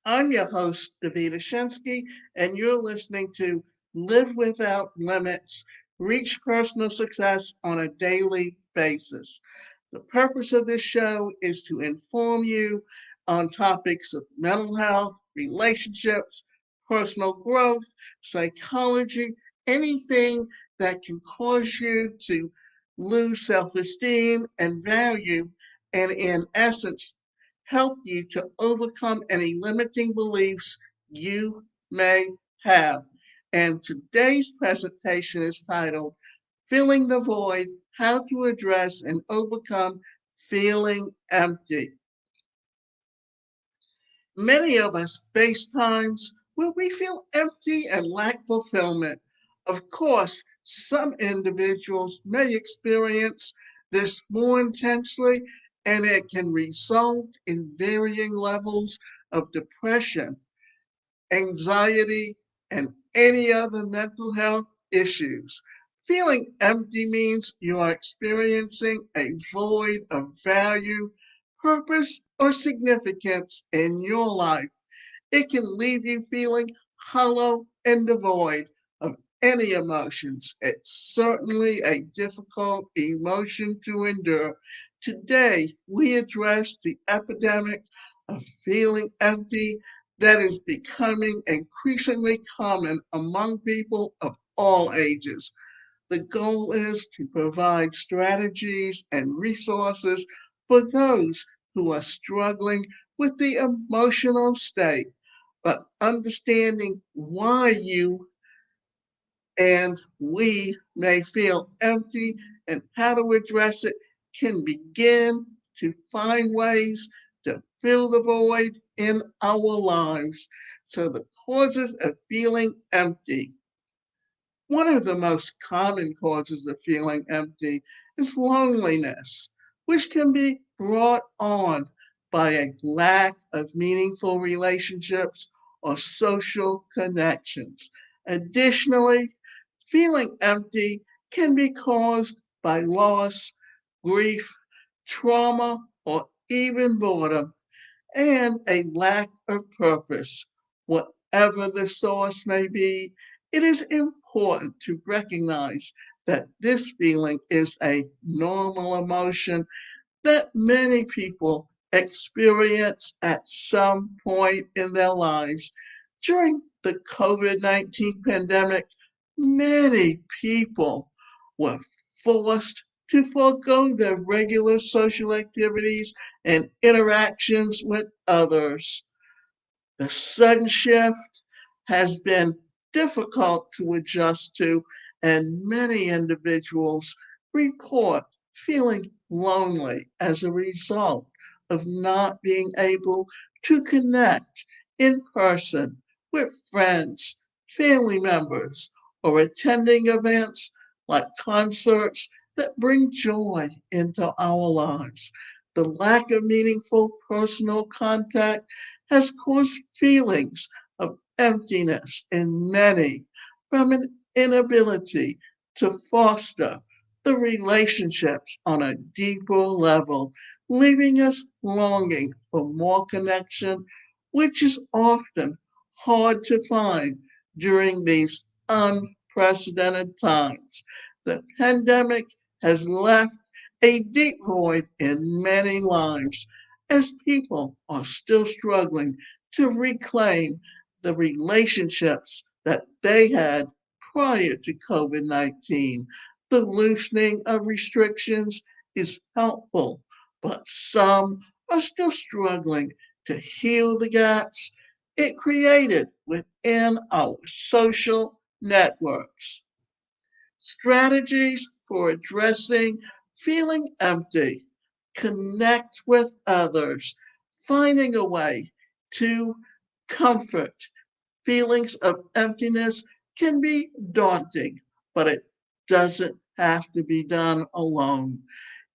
I'm your host, Davida Shensky, and you're listening to Live Without Limits, Reach Personal Success on a Daily Basis. The purpose of this show is to inform you on topics of mental health, relationships, personal growth, psychology, anything that can cause you to lose self esteem and value, and in essence, help you to overcome any limiting beliefs you may have. And today's presentation is titled Filling the Void: How to Address and Overcome Feeling Empty. Many of us face times where we feel empty and lack fulfillment. Of course, some individuals may experience this more intensely, and it can result in varying levels of depression, anxiety, and any other mental health issues. Feeling empty means you are experiencing a void of value, purpose, or significance in your life. It can leave you feeling hollow and devoid of any emotions. It's certainly a difficult emotion to endure. Today, we address the epidemic of feeling empty that is becoming increasingly common among people of all ages. The goal is to provide strategies and resources for those who are struggling with the emotional state, but understanding why you and we may feel empty and how to address it can begin to find ways to fill the void in our lives. So, the causes of feeling empty. One of the most common causes of feeling empty is loneliness, which can be brought on by a lack of meaningful relationships or social connections. Additionally, feeling empty can be caused by loss, grief, trauma, or even boredom, and a lack of purpose. Whatever the source may be, it is important to recognize that this feeling is a normal emotion that many people experience at some point in their lives. During the COVID-19 pandemic, many people were forced to forego their regular social activities and interactions with others. The sudden shift has been difficult to adjust to, and many individuals report feeling lonely as a result of not being able to connect in person with friends, family members, or attending events like concerts that bring joy into our lives. The lack of meaningful personal contact has caused feelings of emptiness in many, from an inability to foster the relationships on a deeper level, leaving us longing for more connection, which is often hard to find during these unprecedented times. The pandemic has left a deep void in many lives as people are still struggling to reclaim the relationships that they had prior to COVID 19. The loosening of restrictions is helpful, but some are still struggling to heal the gaps it created within our social networks. Strategies for addressing feeling empty: connect with others, finding a way to comfort. Feelings of emptiness can be daunting, but it doesn't have to be done alone.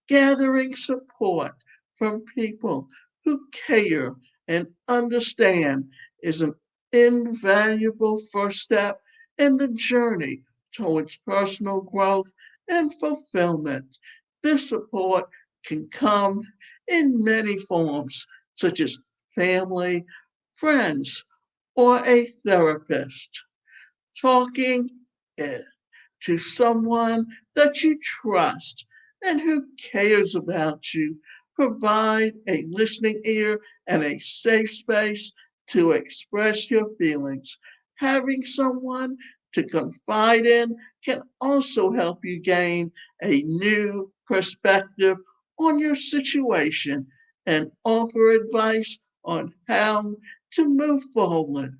Gathering support from people who care and understand is an invaluable first step in the journey towards personal growth and fulfillment. This support can come in many forms, such as family, friends, or a therapist. Talking it to someone that you trust and who cares about you. Provide a listening ear and a safe space to express your feelings. Having someone to confide in can also help you gain a new perspective on your situation and offer advice on how to move forward.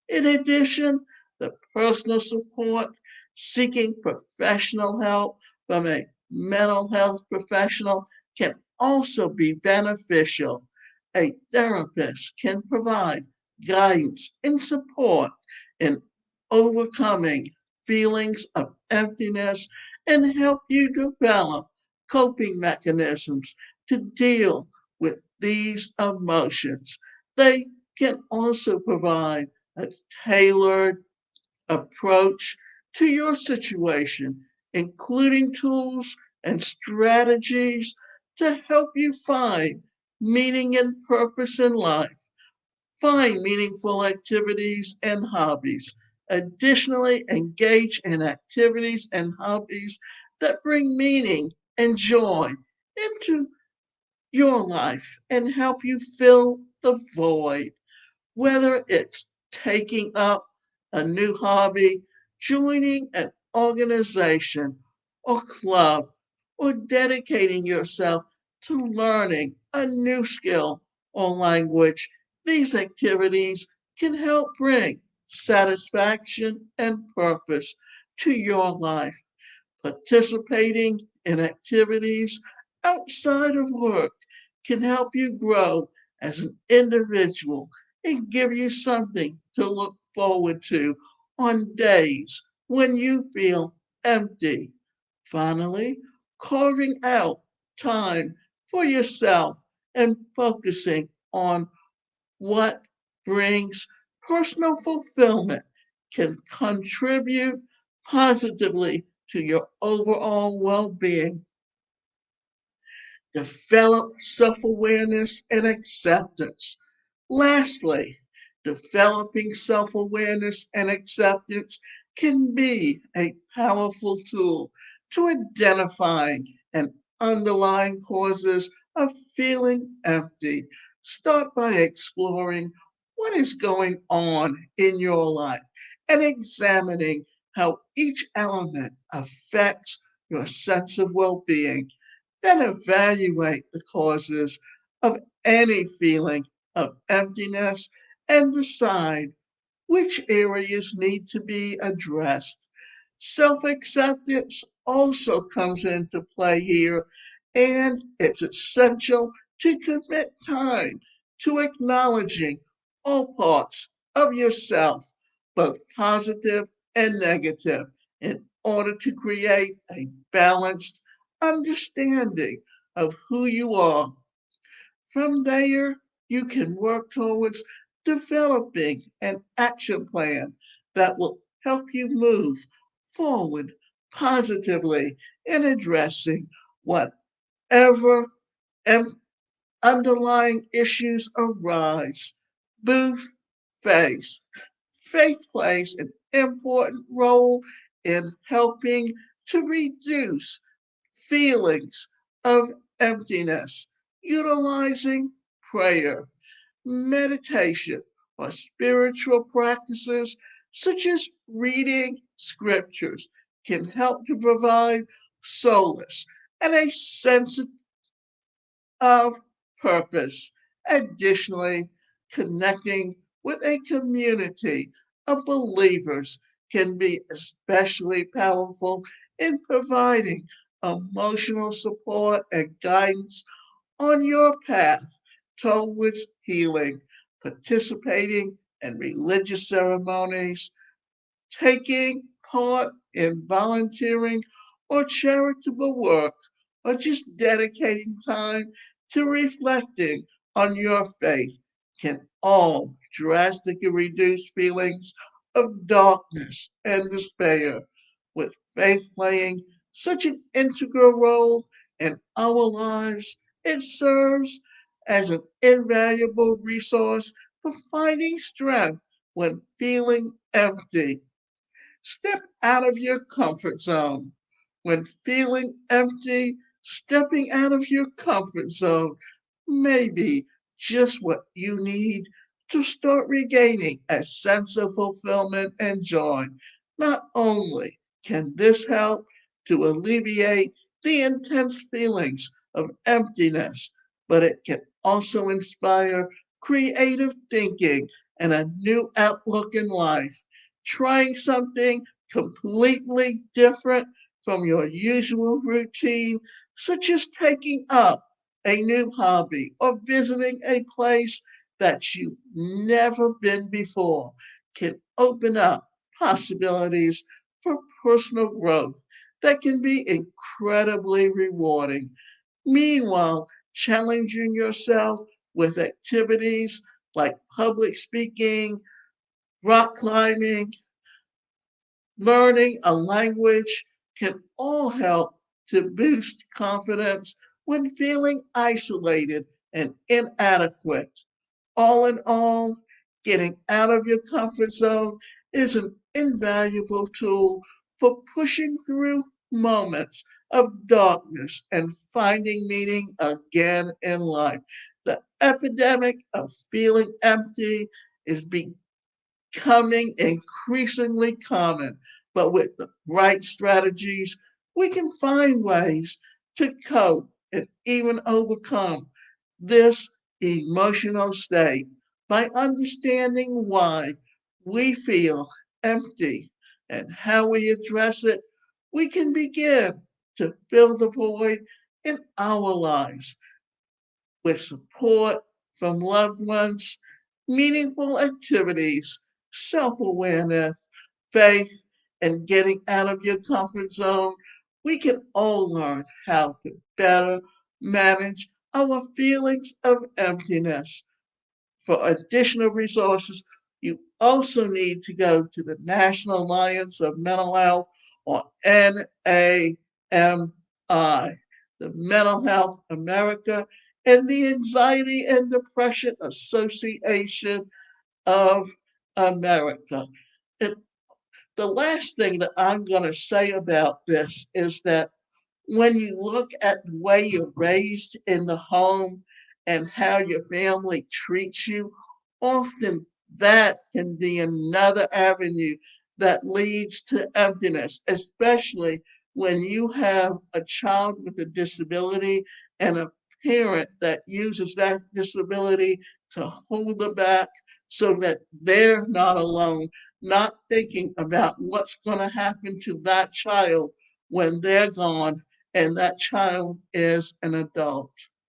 In addition, the personal support, seeking professional help from a mental health professional can also be beneficial. A therapist can provide guidance and support in overcoming feelings of emptiness and help you develop coping mechanisms to deal with these emotions. They can also provide a tailored approach to your situation, including tools and strategies to help you find meaning and purpose in life. Find meaningful activities and hobbies. Additionally, engage in activities and hobbies that bring meaning and joy into your life and help you fill the void, whether it's taking up a new hobby, joining an organization or club, or dedicating yourself to learning a new skill or language. These activities can help bring satisfaction and purpose to your life. Participating in activities outside of work can help you grow as an individual and give you something to look forward to on days when you feel empty. Finally, carving out time for yourself and focusing on what brings personal fulfillment can contribute positively to your overall well being. Develop self awareness and acceptance. Lastly, developing self awareness and acceptance can be a powerful tool to identifying and underlying causes of feeling empty. Start by exploring what is going on in your life and examining how each element affects your sense of well being. Then evaluate the causes of any feeling of emptiness and decide which areas need to be addressed. Self acceptance also comes into play here, and it's essential to commit time to acknowledging all parts of yourself, both positive and negative, in order to create a balanced understanding of who you are. From there, you can work towards developing an action plan that will help you move forward positively in addressing whatever underlying issues arise. Booth face. Faith plays an important role in helping to reduce feelings of emptiness, utilizing prayer, meditation, or spiritual practices such as reading scriptures can help to provide solace and a sense of purpose. Additionally, connecting with a community of believers can be especially powerful in providing emotional support and guidance on your path towards healing. Participating in religious ceremonies, taking part in volunteering or charitable work, or just dedicating time to reflecting on your faith can all drastically reduce feelings of darkness and despair. With faith playing such an integral role in our lives, it serves as an invaluable resource for finding strength when feeling empty. Step out of your comfort zone. When feeling empty, stepping out of your comfort zone may be just what you need to start regaining a sense of fulfillment and joy. Not only can this help to alleviate the intense feelings of emptiness, but it can also inspire creative thinking and a new outlook in life. Trying something completely different from your usual routine, such as taking up a new hobby or visiting a place that you've never been before, can open up possibilities for personal growth that can be incredibly rewarding. Meanwhile, challenging yourself with activities like public speaking, rock climbing, learning a language can all help to boost confidence when feeling isolated and inadequate. All in all, getting out of your comfort zone is an invaluable tool for pushing through moments of darkness and finding meaning again in life. The epidemic of feeling empty is becoming increasingly common, but with the right strategies, we can find ways to cope and even overcome this emotional state by understanding why we feel empty and how we address it. We can begin to fill the void in our lives with support from loved ones, meaningful activities, self awareness, faith, and getting out of your comfort zone. We can all learn how to better manage our feelings of emptiness. For additional resources, you also need to go to the National Alliance of Mental Health, or NAMI, the Mental Health America, and the Anxiety and Depression Association of America. And the last thing that I'm going to say about this is that when you look at the way you're raised in the home and how your family treats you, often that can be another avenue that leads to emptiness, especially when you have a child with a disability and a parent that uses that disability to hold them back so that they're not alone, not thinking about what's going to happen to that child when they're gone and that child is an adult.